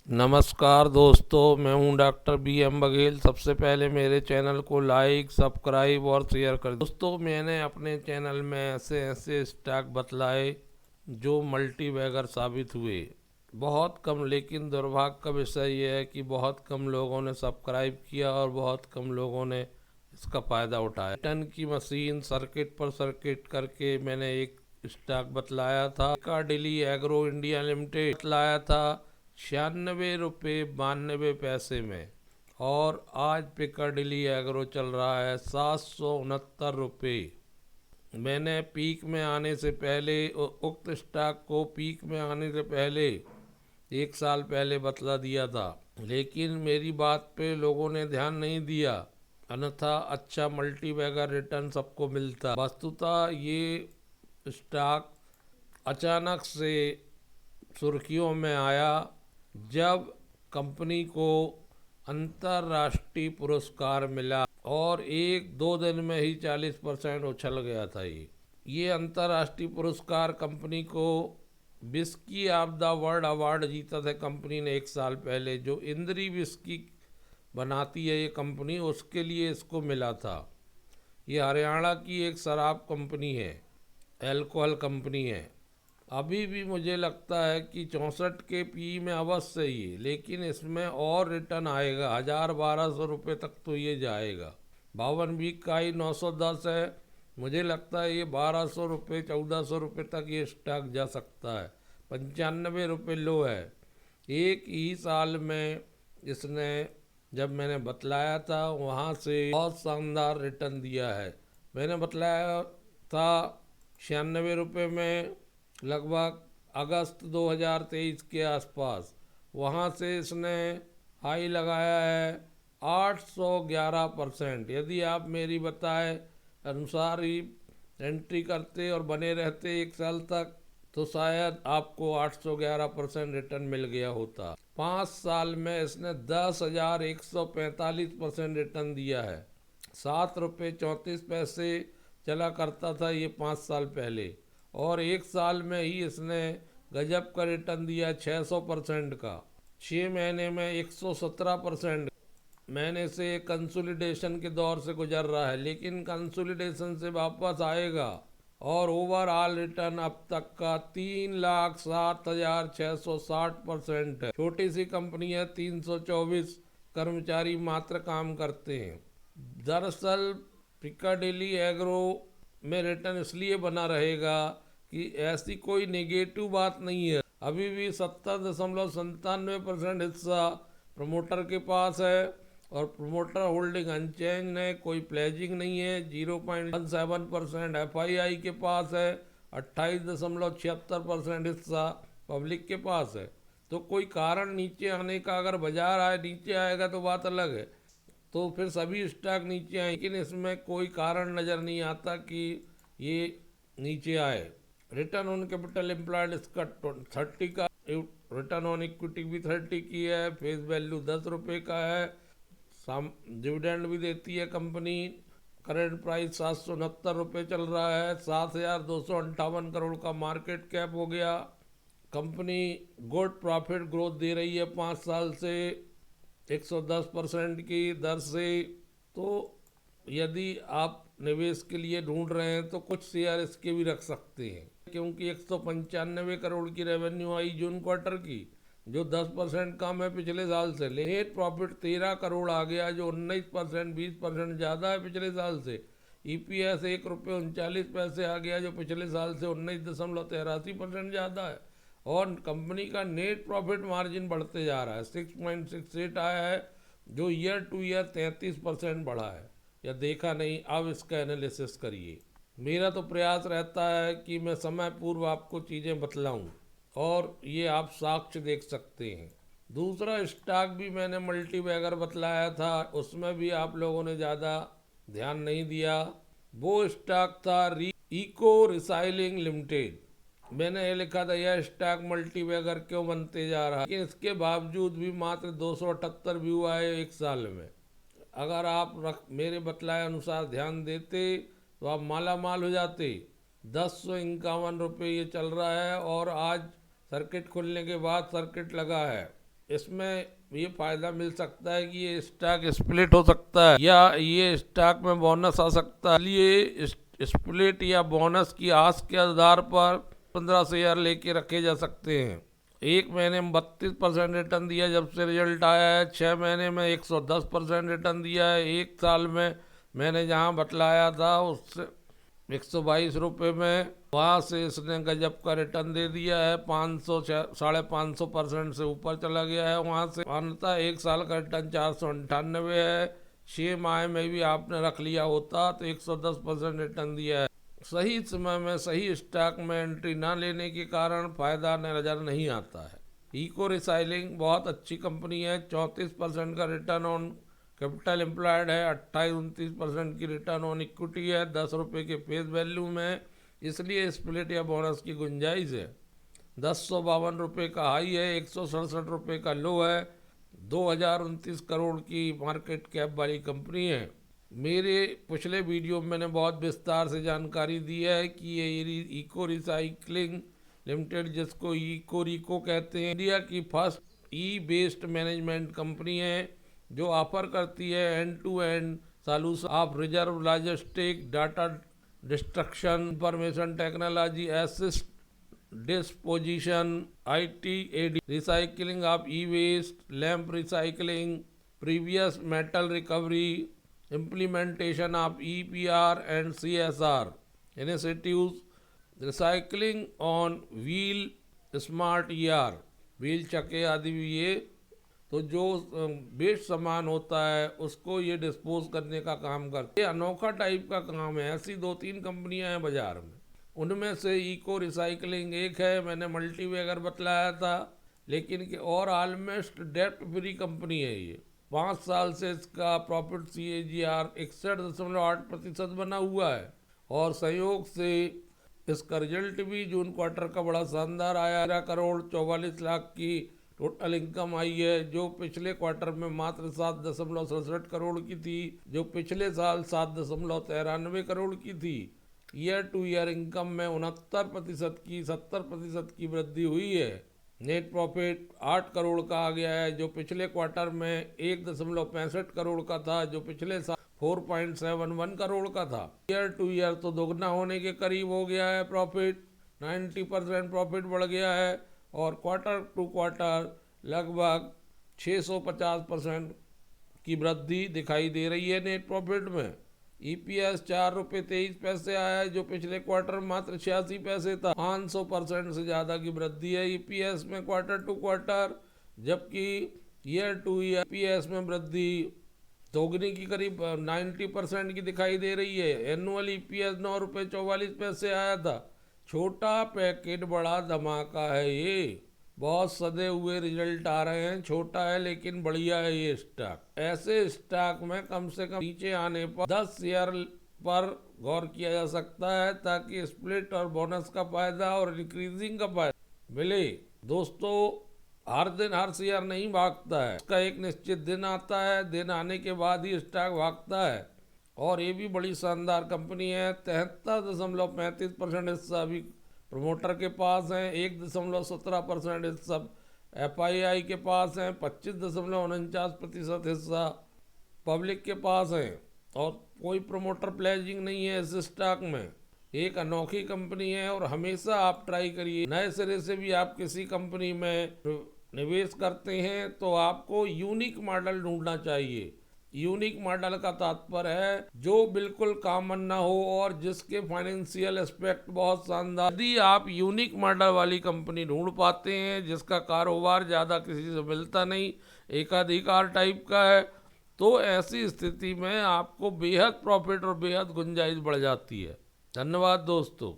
नमस्कार दोस्तों, मैं हूं डॉक्टर बी एम बघेल। सबसे पहले मेरे चैनल को लाइक, सब्सक्राइब और शेयर कर दोस्तों, मैंने अपने चैनल में ऐसे ऐसे स्टॉक बतलाए जो मल्टी बैगर साबित हुए। बहुत कम, लेकिन दुर्भाग्य का विषय यह है कि बहुत कम लोगों ने सब्सक्राइब किया और बहुत कम लोगों ने इसका फ़ायदा उठाया। टन की मशीन सर्किट पर सर्किट करके मैंने एक स्टॉक बतलाया था। पिकाडिली एग्रो इंडिया लिमिटेड बतलाया था 96 रुपये 92 पैसे में, और आज पिकाडिली एग्रो चल रहा है 769 रुपये। मैंने पीक में आने से पहले उक्त स्टॉक को पीक में आने से पहले 1 साल पहले बतला दिया था, लेकिन मेरी बात पे लोगों ने ध्यान नहीं दिया, अन्यथा अच्छा मल्टी बैगर रिटर्न सबको मिलता। वस्तुतः ये स्टॉक अचानक से सुर्खियों में आया जब कंपनी को अंतर्राष्ट्रीय पुरस्कार मिला, और 1-2 दिन में ही 40% उछल गया था। ये अंतर्राष्ट्रीय पुरस्कार कंपनी को whisky of the world award जीता था कंपनी ने 1 साल पहले। जो इंद्री विस्की बनाती है ये कंपनी, उसके लिए इसको मिला था। ये हरियाणा की एक शराब कंपनी है, एल्कोहल कंपनी है। अभी भी मुझे लगता है कि 64 के पी में अवश्य ही, लेकिन इसमें और रिटर्न आएगा। 1000-1200 रुपये तक तो ये जाएगा। 52 वीक का ही 910 है। मुझे लगता है ये 1200 रुपये 1400 रुपये तक ये स्टॉक जा सकता है। 95 रुपये लो है। एक ही साल में इसने, जब मैंने बतलाया था वहाँ से बहुत शानदार रिटर्न दिया है। मैंने बतलाया था 96 रुपये में लगभग अगस्त 2023 के आसपास। वहाँ से इसने हाई लगाया है 811%। यदि आप मेरी बताए अनुसार ही एंट्री करते और बने रहते 1 साल तक, तो शायद आपको 811% रिटर्न मिल गया होता। 5 साल में इसने 10,145% रिटर्न दिया है। 7 रुपये 34 पैसे चला करता था ये 5 साल पहले, और 1 साल में ही इसने गजब का रिटर्न दिया 600% का। 6 महीने में 117%। मैंने से कंसोलिडेशन के दौर से गुजर रहा है, लेकिन कंसोलिडेशन से वापस आएगा, और ओवरऑल रिटर्न अब तक का 3,07,660% है। छोटी सी कंपनी है, 324 कर्मचारी मात्र काम करते हैं। दरअसल पिकाडिली एग्रो में रिटर्न इसलिए बना रहेगा कि ऐसी कोई नेगेटिव बात नहीं है। अभी भी 70.97% हिस्सा प्रमोटर के पास है, और प्रमोटर होल्डिंग अनचेंज है, कोई प्लेजिंग नहीं है। 0.17% एफआईआई के पास है। 28.76% हिस्सा पब्लिक के पास है। तो कोई कारण नीचे आने का, अगर बाजार आए नीचे आएगा तो बात अलग है, तो फिर सभी स्टॉक नीचे आए, लेकिन इसमें कोई कारण नज़र नहीं आता कि ये नीचे आए। रिटर्न ऑन कैपिटल एम्प्लॉयड इसका 30 का, रिटर्न ऑन इक्विटी भी 30 की है। फेस वैल्यू 10 रुपये का है। डिविडेंड भी देती है कंपनी। करंट प्राइस 769 रुपये चल रहा है। 7,258 करोड़ का मार्केट कैप हो गया। कंपनी गुड प्रॉफिट ग्रोथ दे रही है 5 साल से 110% की दर से। तो यदि आप निवेश के लिए ढूंढ रहे हैं तो कुछ शेयर इसके भी रख सकते हैं, क्योंकि 195 करोड़ की रेवेन्यू आई जून क्वार्टर की, जो 10% कम है पिछले साल से। नेट प्रॉफिट 13 करोड़ आ गया, जो 19% 20% ज़्यादा है पिछले साल से। ईपीएस 1 रुपये 39 पैसे आ गया, जो पिछले साल से 19.83% ज़्यादा है। और कंपनी का नेट प्रॉफिट मार्जिन बढ़ते जा रहा है, 6.68 आया है, जो ईयर टू ईयर 33% बढ़ा है। या देखा नहीं, अब इसका एनालिसिस करिए। मेरा तो प्रयास रहता है कि मैं समय पूर्व आपको चीज़ें बतलाऊं, और ये आप साक्ष्य देख सकते हैं। दूसरा स्टॉक भी मैंने मल्टी बैगर बतलाया था, उसमें भी आप लोगों ने ज़्यादा ध्यान नहीं दिया। वो स्टॉक था इको रिसाइलिंग लिमिटेड। मैंने ये लिखा था यह स्टॉक मल्टी बैगर क्यों बनते जा रहा है, लेकिन इसके बावजूद भी मात्र 278 व्यू आए 1 साल में। अगर आप मेरे बतलाए अनुसार ध्यान देते तो आप माला माल हो जाते। 1051 रुपये ये चल रहा है, और आज सर्किट खुलने के बाद सर्किट लगा है। इसमें ये फायदा मिल सकता है कि ये स्टॉक स्प्लिट हो सकता है या ये स्टॉक में बोनस आ सकता है, इसलिए स्प्लिट या बोनस की आस के आधार पर 15 शेयर लेके रखे जा सकते हैं। एक महीने में 32% रिटर्न दिया जब से रिजल्ट आया है, 6 महीने में 110% रिटर्न दिया है, एक साल में मैंने जहां बतलाया था उससे 122 रुपये में, वहाँ से इसने गजब का रिटर्न दे दिया है। 500 550% से ऊपर चला गया है। वहाँ से अन्यथा एक साल का रिटर्न 498 है। 6 माह में भी आपने रख लिया होता तो 110% रिटर्न दिया है। सही समय में सही स्टॉक में एंट्री ना लेने के कारण फायदा नजर नहीं आता है। इको रिसाइलिंग बहुत अच्छी कंपनी है। 34% का रिटर्न ऑन कैपिटल एम्प्लॉयड है, 28-29% की रिटर्न ऑन इक्विटी है, 10 रुपये के फेस वैल्यू में, इसलिए स्प्लिट या बोनस की गुंजाइश है। 1052 रुपये का हाई है, 167 रुपये का लो है, 2029 करोड़ की मार्केट कैप वाली कंपनी है। मेरे पिछले वीडियो में मैंने बहुत विस्तार से जानकारी दी है कि ये इको रिसाइकलिंग लिमिटेड, जिसको इको रिको कहते हैं, इंडिया की first e waste management company है जो ऑफर करती है end to end solution of reserve logistic, data destruction, information technology, asset disposition, ITAD, recycling of e waste, lamp recycling, previous metal recovery, implementation of EPR and CSR initiatives, recycling on wheel, smart ER, wheel चक्के आदि भी ये, तो जो waste सामान होता है उसको ये डिस्पोज करने का काम करते हैं। अनोखा टाइप का काम है। ऐसी 2-3 कंपनियां हैं बाजार में, उनमें से इको रिसाइकलिंग एक है। मैंने मल्टीवेगर बतलाया था, लेकिन और ऑलमोस्ट डेट फ्री कंपनी है ये। 5 साल से इसका प्रॉफिट CAGR 61.8% बना हुआ है और संयोग से इसका रिजल्ट भी जून क्वार्टर का बड़ा शानदार आया। 11 करोड़ 44 लाख की टोटल इनकम आई है, जो पिछले क्वार्टर में मात्र 7.67 करोड़ की थी, जो पिछले साल 7.93 करोड़ की थी। ईयर टू ईयर इनकम में 69% की 70% की वृद्धि हुई है। नेट प्रॉफिट 8 करोड़ का आ गया है, जो पिछले क्वार्टर में 1.65 करोड़ का था, जो पिछले साल 4.71 करोड़ का था। ईयर टू ईयर तो दोगुना होने के करीब हो गया है प्रॉफिट, 90% प्रॉफिट बढ़ गया है और क्वार्टर टू क्वार्टर लगभग 650% की वृद्धि दिखाई दे रही है नेट प्रॉफिट में। EPS 4.23 आया है, जो पिछले क्वार्टर मात्र 86 पैसे था। 500% से ज़्यादा की वृद्धि है EPS में क्वार्टर टू क्वार्टर, जबकि ईयर टू ईयर EPS में वृद्धि दोगुनी की करीब 90% की दिखाई दे रही है। एनुअल EPS 9.44 आया था। छोटा पैकेट बड़ा धमाका है ये, बहुत सदे हुए रिजल्ट आ रहे हैं। छोटा है लेकिन बढ़िया है ये स्टॉक। ऐसे स्टॉक में कम से कम नीचे आने पर 10 शेयर पर गौर किया जा सकता है, ताकि स्प्लिट और बोनस का फायदा और इंक्रीजिंग का फायदा मिले। दोस्तों, हर दिन हर शेयर नहीं भागता है, इसका एक निश्चित दिन आता है, दिन आने के बाद ही स्टॉक भागता है। और ये भी बड़ी शानदार कंपनी है। 73.35% हिस्सा अभी प्रमोटर के पास हैं, 1.17% हिस्सा FII के पास हैं, 25.49% हिस्सा पब्लिक के पास हैं और कोई प्रमोटर प्लेजिंग नहीं है इस स्टॉक में। एक अनोखी कंपनी है और हमेशा आप ट्राई करिए। नए सिरे से भी आप किसी कंपनी में निवेश करते हैं तो आपको यूनिक मॉडल ढूंढना चाहिए। यूनिक मॉडल का तात्पर्य है जो बिल्कुल कॉमन ना हो और जिसके फाइनेंशियल एस्पेक्ट बहुत शानदार। यदि आप यूनिक मॉडल वाली कंपनी ढूंढ पाते हैं जिसका कारोबार ज़्यादा किसी से मिलता नहीं, एकाधिकार टाइप का है, तो ऐसी स्थिति में आपको बेहद प्रॉफिट और बेहद गुंजाइश बढ़ जाती है। धन्यवाद दोस्तों।